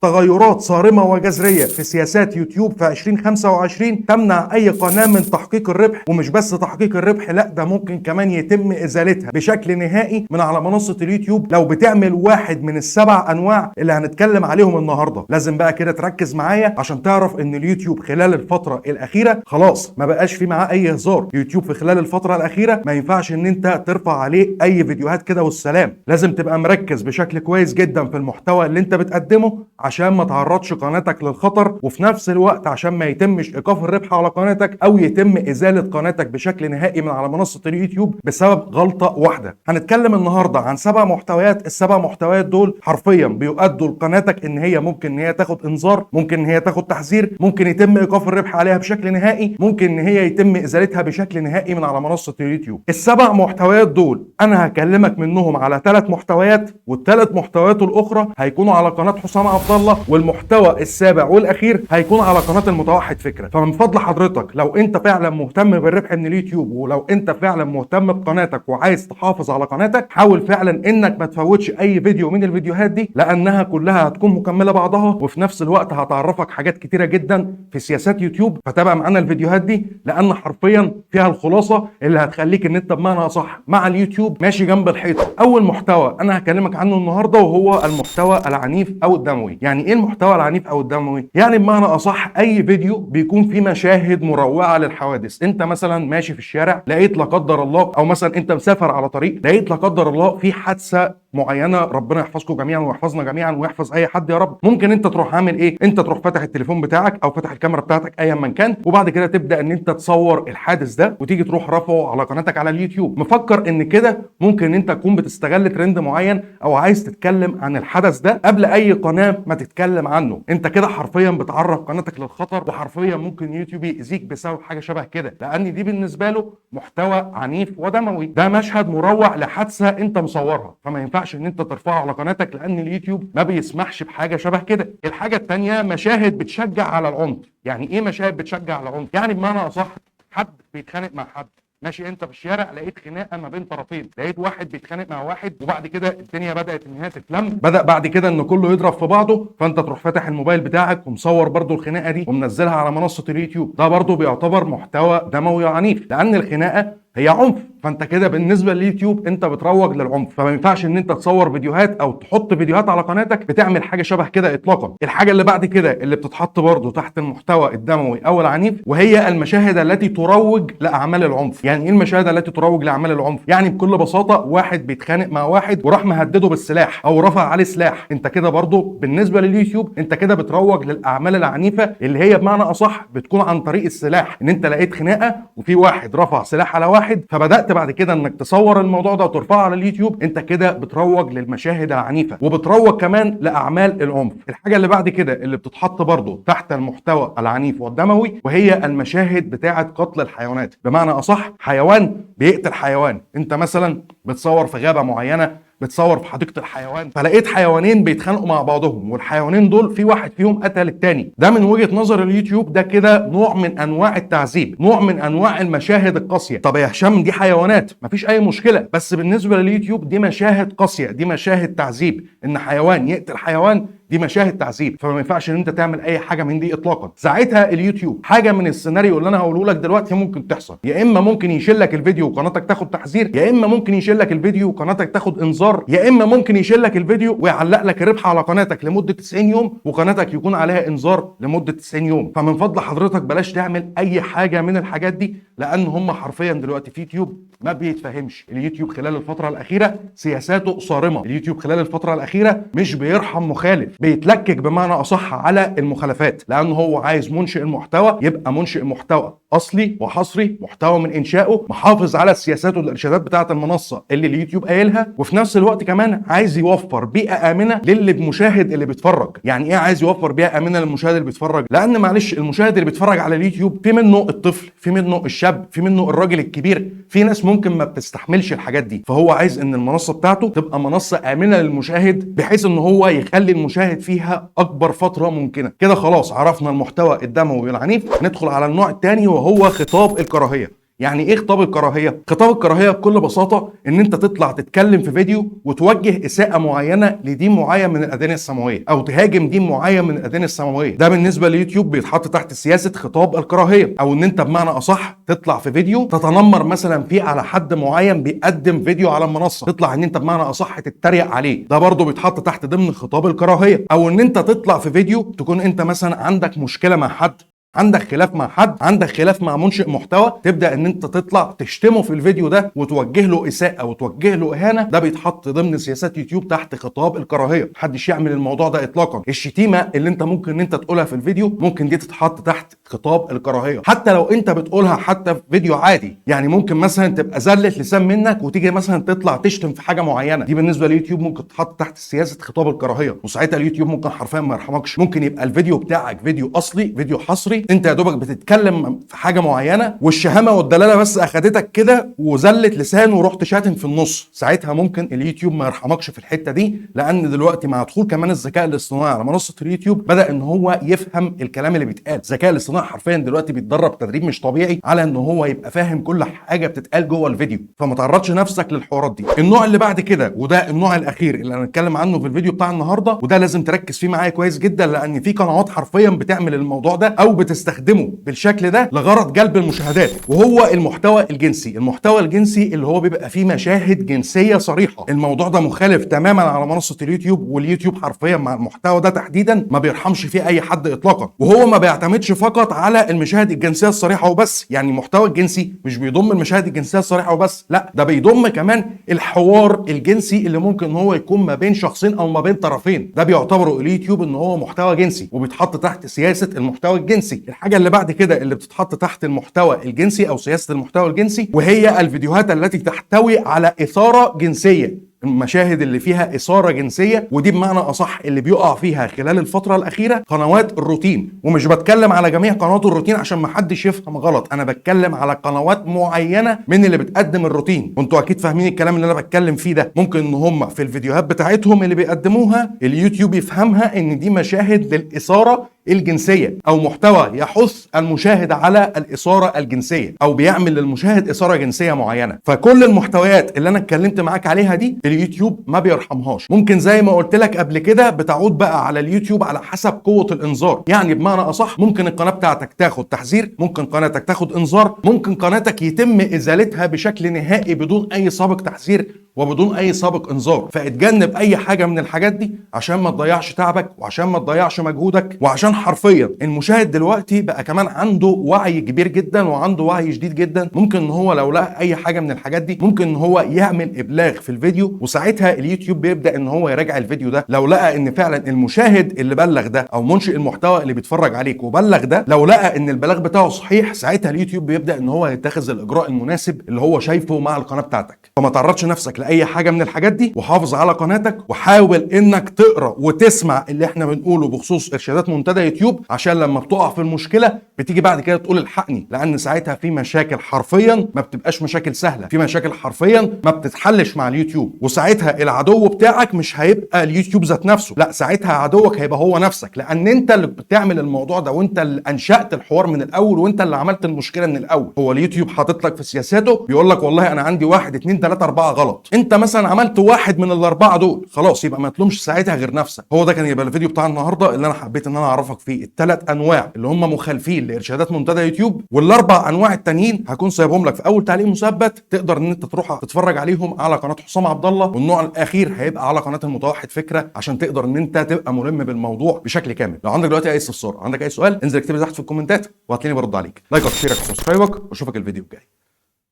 تغيرات صارمة وجذرية في سياسات يوتيوب في 2025 تمنع أي قناة من تحقيق الربح، ومش بس تحقيق الربح، لا ده ممكن كمان يتم إزالتها بشكل نهائي من على منصة اليوتيوب لو بتعمل واحد من السبع أنواع اللي هنتكلم عليهم النهاردة. لازم بقى كده تركز معايا عشان تعرف إن اليوتيوب خلال الفترة الأخيرة خلاص ما بقاش في معاه أي هزار. يوتيوب في خلال الفترة الأخيرة ما ينفعش إن أنت ترفع عليه أي فيديوهات كده والسلام، لازم تبقى مركز بشكل كويس جدا في المحتوى اللي أنت بتقدمه عشان ما تعرضش قناتك للخطر، وفي نفس الوقت عشان ما يتمش ايقاف الربح على قناتك او يتم ازاله قناتك بشكل نهائي من على منصه اليوتيوب بسبب غلطه واحده. هنتكلم النهارده عن 7 محتويات، السبع محتويات دول حرفيا بيؤدوا لقناتك ان هي ممكن ان هي تاخد انذار، ممكن ان هي تاخد تحذير، ممكن يتم ايقاف الربح عليها بشكل نهائي، ممكن ان هي يتم ازالتها بشكل نهائي من على منصه اليوتيوب. السبع محتويات دول انا هكلمك منهم على 3 محتويات، والثلاث محتويات الاخرى هيكونوا على قناه حسام عبد الله، والمحتوى السابع والاخير هيكون على قناه المتوحد فكره. فمن فضل حضرتك لو انت فعلا مهتم بالربح من اليوتيوب، ولو انت فعلا مهتم بقناتك وعايز تحافظ على قناتك، حاول فعلا انك ما تفوتش اي فيديو من الفيديوهات دي، لانها كلها هتكون مكمله بعضها، وفي نفس الوقت هتعرفك حاجات كتيره جدا في سياسات يوتيوب. فتابع معانا الفيديوهات دي لان حرفيا فيها الخلاصه اللي هتخليك ان انت بمعنى اصح مع اليوتيوب ماشي جنب الحيطه. اول محتوى انا هكلمك عنه النهارده وهو المحتوى العنيف او الدموي. يعني ايه المحتوى العنيف او الدموي؟ يعني بمعنى اصح اي فيديو بيكون فيه مشاهد مروعه للحوادث. انت مثلا ماشي في الشارع لقيت لا قدر الله، او مثلا انت مسافر على طريق لقيت لا قدر الله في حادثه معينه، ربنا يحفظكم جميعا ويحفظنا جميعا ويحفظ اي حد يا رب. ممكن انت تروح عامل ايه؟ انت تروح فاتح التليفون بتاعك او فاتح الكاميرا بتاعتك ايا من كان، وبعد كده تبدا ان انت تصور الحادث ده وتيجي تروح رافعه على قناتك على اليوتيوب، مفكر ان كده ممكن انت تكون بتستغل ترند معين او عايز تتكلم عن الحدث ده قبل اي قناه ما تتكلم عنه. انت كده حرفيا بتعرض قناتك للخطر، وحرفيا ممكن يوتيوب يأذيك بسبب حاجه شبه كده، لان دي بالنسبه له محتوى عنيف ودموي. ده مشهد مروع لحادثه انت مصورها، فما ينفعش ان انت ترفعه على قناتك لان اليوتيوب ما بيسمحش بحاجه شبه كده. الحاجه الثانيه مشاهد بتشجع على العنف. يعني ايه مشاهد بتشجع على العنف؟ يعني بمعنى اصح حد بيتخانق مع حد، ماشي انت في الشارع لقيت خناقه ما بين طرفين، لقيت واحد بيتخانق مع واحد، وبعد كده الدنيا بدات ان هي تتلم، بدا بعد كده ان كله يضرب في بعضه، فانت تروح فاتح الموبايل بتاعك ومصور برضو الخناقه دي ومنزلها على منصه اليوتيوب. ده برضو بيعتبر محتوى دموي عنيف، لان الخناقه هي عنف، فانت كده بالنسبه لليوتيوب انت بتروج للعنف. فما ينفعش ان انت تصور فيديوهات او تحط فيديوهات على قناتك بتعمل حاجه شبه كده اطلاقا. الحاجه اللي بعد كده اللي بتتحط برضو تحت المحتوى الدموي او العنيف، وهي المشاهد التي تروج لاعمال العنف. يعني ايه المشاهد التي تروج لاعمال العنف؟ يعني بكل بساطه واحد بيتخانق مع واحد وراح مهدده بالسلاح او رفع عليه سلاح، انت كده برضو بالنسبه لليوتيوب انت كده بتروج للاعمال العنيفه اللي هي بمعنى اصح بتكون عن طريق السلاح. ان انت لقيت خناقه وفي واحد رفع سلاح على واحد، فبدات بعد كده انك تصور الموضوع ده وترفعه على اليوتيوب، انت كده بتروج للمشاهد العنيفه وبتروج كمان لاعمال العنف. الحاجه اللي بعد كده اللي بتتحط برضو تحت المحتوى العنيف والدموي، وهي المشاهد بتاعه قتل الحيوانات. بمعنى اصح حيوان بيقتل حيوان، انت مثلا بتصور في غابه معينه، بتصور في حديقه الحيوان، فلقيت حيوانين بيتخانقوا مع بعضهم، والحيوانين دول في واحد فيهم قتل التاني. ده من وجهه نظر اليوتيوب ده كده نوع من انواع التعذيب، نوع من انواع المشاهد القاسيه. طب يا هشام دي حيوانات مفيش اي مشكله، بس بالنسبه لليوتيوب دي مشاهد قاسيه، دي مشاهد تعذيب. ان حيوان يقتل حيوان دي مشاهد تعذيب، فما ينفعش ان انت تعمل اي حاجه من دي اطلاقا. ساعتها اليوتيوب حاجه من السيناريو اللي انا هقوله لك دلوقتي ممكن تحصل، يا اما ممكن يشيل لك الفيديو وقناتك تاخد تحذير، يا اما ممكن يشيل لك الفيديو وقناتك تاخد انذار، يا اما ممكن يشيل لك الفيديو ويعلق لك الربح على قناتك لمده 90 يوم وقناتك يكون عليها انذار لمده 90 يوم. فمن فضل حضرتك بلاش تعمل اي حاجه من الحاجات دي، لان هم حرفيا دلوقتي في يوتيوب ما بيتفهمش. اليوتيوب خلال الفتره الاخيره سياساته صارمه، اليوتيوب خلال الفتره الاخيره مش بيرحم مخالف، بيتلكك بمعنى اصح على المخالفات، لان هو عايز منشئ المحتوى يبقى منشئ محتوى اصلي وحصري، محتوى من انشائه محافظ على السياسات والارشادات بتاعه المنصه اللي اليوتيوب قايلها، وفي نفس الوقت كمان عايز يوفر بيئه امنه للمشاهد اللي بيتفرج. يعني ايه عايز يوفر بيئه امنه للمشاهد اللي بيتفرج؟ لان معلش المشاهد اللي بيتفرج على اليوتيوب في منه الطفل، في منه الشاب، في منه الراجل الكبير، في ناس ممكن ما بتستحملش الحاجات دي، فهو عايز ان المنصه بتاعته تبقى منصه امنه للمشاهد بحيث ان هو يخلي المشاهد فيها اكبر فتره ممكنه. كده خلاص عرفنا المحتوى الدموي والعنيف، ندخل على النوع الثاني وهو خطاب الكراهيه. يعني ايه خطاب الكراهيه؟ خطاب الكراهيه بكل بساطه ان انت تطلع تتكلم في فيديو وتوجه اساءه معينه لدين معين من الاديان السماويه، او تهاجم دين معين من الاديان السماويه. ده بالنسبه لليوتيوب بيتحط تحت سياسه خطاب الكراهيه، او ان انت بمعنى اصح تطلع في فيديو تتنمر مثلا فيه على حد معين بيقدم فيديو على المنصه، تطلع ان انت بمعنى اصح تتريق عليه، ده برضه بيتحط تحت ضمن خطاب الكراهيه. او ان انت تطلع في فيديو تكون انت مثلا عندك مشكله مع حد، عندك خلاف مع حد، عندك خلاف مع منشئ محتوى، تبدا ان انت تطلع تشتمه في الفيديو ده وتوجه له اساءه وتوجه له اهانه، ده بيتحط ضمن سياسات يوتيوب تحت خطاب الكراهيه. محدش يعمل الموضوع ده اطلاقا. الشتيمه اللي انت ممكن ان انت تقولها في الفيديو ممكن دي تتحط تحت خطاب الكراهيه، حتى لو انت بتقولها حتى في فيديو عادي. يعني ممكن مثلا تبقى زله لسان منك وتيجي مثلا تطلع تشتم في حاجه معينه، دي بالنسبه لليوتيوب ممكن تتحط تحت سياسه خطاب الكراهيه، وساعتها اليوتيوب ممكن حرفيا ما يرحمكش. ممكن يبقى الفيديو بتاعك فيديو اصلي، فيديو حصري، انت يا دوبك بتتكلم في حاجه معينه والشهامه والدلاله بس اخدتك كده وزله لسان ورحت شاتم في النص، ساعتها ممكن اليوتيوب ما يرحمكش في الحته دي. لان دلوقتي مع دخول كمان الذكاء الاصطناعي على منصه اليوتيوب بدا ان هو يفهم الكلام اللي بيتقال. الذكاء الاصطناعي حرفيا دلوقتي بيتدرب تدريب مش طبيعي على ان هو يبقى فاهم كل حاجه بتتقال جوه الفيديو، فما تعرضش نفسك للحوارات دي. النوع اللي بعد كده وده النوع الاخير اللي هنتكلم عنه في الفيديو بتاع النهارده، وده لازم تركز فيه معايا كويس جدا، لان في قنوات حرفيا بتعمل الموضوع ده او بتستخدمه بالشكل ده لغرض جلب المشاهدات، وهو المحتوى الجنسي. المحتوى الجنسي اللي هو بيبقى فيه مشاهد جنسيه صريحه. الموضوع ده مخالف تماما على منصه اليوتيوب، واليوتيوب حرفيا مع المحتوى ده تحديدا ما بيرحمش فيه اي حد اطلاقا. وهو ما بيعتمدش فقط على المشاهد الجنسيه الصريحه وبس، يعني المحتوى الجنسي مش بيضم المشاهد الجنسيه الصريحه وبس، لا ده بيضم كمان الحوار الجنسي اللي ممكن هو يكون ما بين شخصين او ما بين طرفين، ده بيعتبره اليوتيوب ان هو محتوى جنسي وبيتحط تحت سياسه المحتوى الجنسي. الحاجه اللي بعد كده اللي بتتحط تحت المحتوى الجنسي او سياسه المحتوى الجنسي، وهي الفيديوهات التي تحتوي على اثاره جنسيه، المشاهد اللي فيها إثارة جنسية، ودي بمعنى أصح اللي بيقع فيها خلال الفترة الأخيرة قنوات الروتين. ومش بتكلم على جميع قنوات الروتين عشان ما حدش يفهم غلط، أنا بتكلم على قنوات معينة من اللي بتقدم الروتين، وانتوا أكيد فاهمين الكلام اللي أنا بتكلم فيه ده. ممكن إن هم في الفيديوهات بتاعتهم اللي بيقدموها اليوتيوب يفهمها إن دي مشاهد للإثارة الجنسية، أو محتوى يحث المشاهد على الإثارة الجنسية، أو بيعمل للمشاهد إثارة جنسية معينة. فكل المحتويات اللي أنا اتكلمت معاك عليها دي اليوتيوب ما بيرحمهاش. ممكن زي ما قلت لك قبل كده بتعود بقى على اليوتيوب على حسب قوة الإنذار. يعني بمعنى أصح ممكن القناة بتاعتك تاخد تحذير، ممكن قناتك تاخد إنذار، ممكن قناتك يتم إزالتها بشكل نهائي بدون أي سابق تحذير وبدون اي سابق انذار. فاتجنب اي حاجه من الحاجات دي عشان ما تضيعش تعبك وعشان ما تضيعش مجهودك، وعشان حرفيا المشاهد دلوقتي بقى كمان عنده وعي كبير جدا وعنده وعي شديد جدا. ممكن ان هو لو لقى اي حاجه من الحاجات دي ممكن ان هو يعمل ابلاغ في الفيديو، وساعتها اليوتيوب بيبدا ان هو يراجع الفيديو ده. لو لقى ان فعلا المشاهد اللي بلغ ده او منشئ المحتوى اللي بيتفرج عليك وبلغ ده، لو لقى ان البلاغ بتاعه صحيح، ساعتها اليوتيوب بيبدا ان هو يتخذ الاجراء المناسب اللي هو شايفه مع القناه بتاعتك. فما تعرضش نفسك لاي حاجه من الحاجات دي، وحافظ على قناتك، وحاول انك تقرا وتسمع اللي احنا بنقوله بخصوص ارشادات منتدى يوتيوب، عشان لما بتقع في المشكله بتيجي بعد كده تقول الحقني. لان ساعتها في مشاكل حرفيا ما بتبقاش مشاكل سهله، في مشاكل حرفيا ما بتتحلش مع اليوتيوب، وساعتها العدو بتاعك مش هيبقى اليوتيوب ذات نفسه، لا ساعتها عدوك هيبقى هو نفسك، لان انت اللي بتعمل الموضوع ده، وانت اللي انشأت الحوار من الاول، وانت اللي عملت المشكله من الاول. هو اليوتيوب حاطط لك في سياساته بيقول لك والله انا عندي 1 2 3 4 غلط، انت مثلا عملت واحد من الاربعه دول، خلاص يبقى ما تلومش ساعتها غير نفسك. هو ده كان يبقى الفيديو بتاع النهارده اللي انا حبيت ان انا اعرفك فيه الثلاث انواع اللي هم مخالفين لارشادات منتدى يوتيوب، والاربع انواع التانيين هكون سايبهم لك في اول تعليق مثبت، تقدر ان انت تروح تتفرج عليهم على قناه حسام عبد الله، والنوع الاخير هيبقى على قناه المتوحد فكره، عشان تقدر ان انت تبقى ملم بالموضوع بشكل كامل. لو عندك دلوقتي اي استفسار، عندك اي سؤال، انزل اكتب لي تحت في الكومنتات وهتلاقيني برد عليك. لايك وشيرك وسبسكرايبك، واشوفك الفيديو الجاي.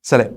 سلام.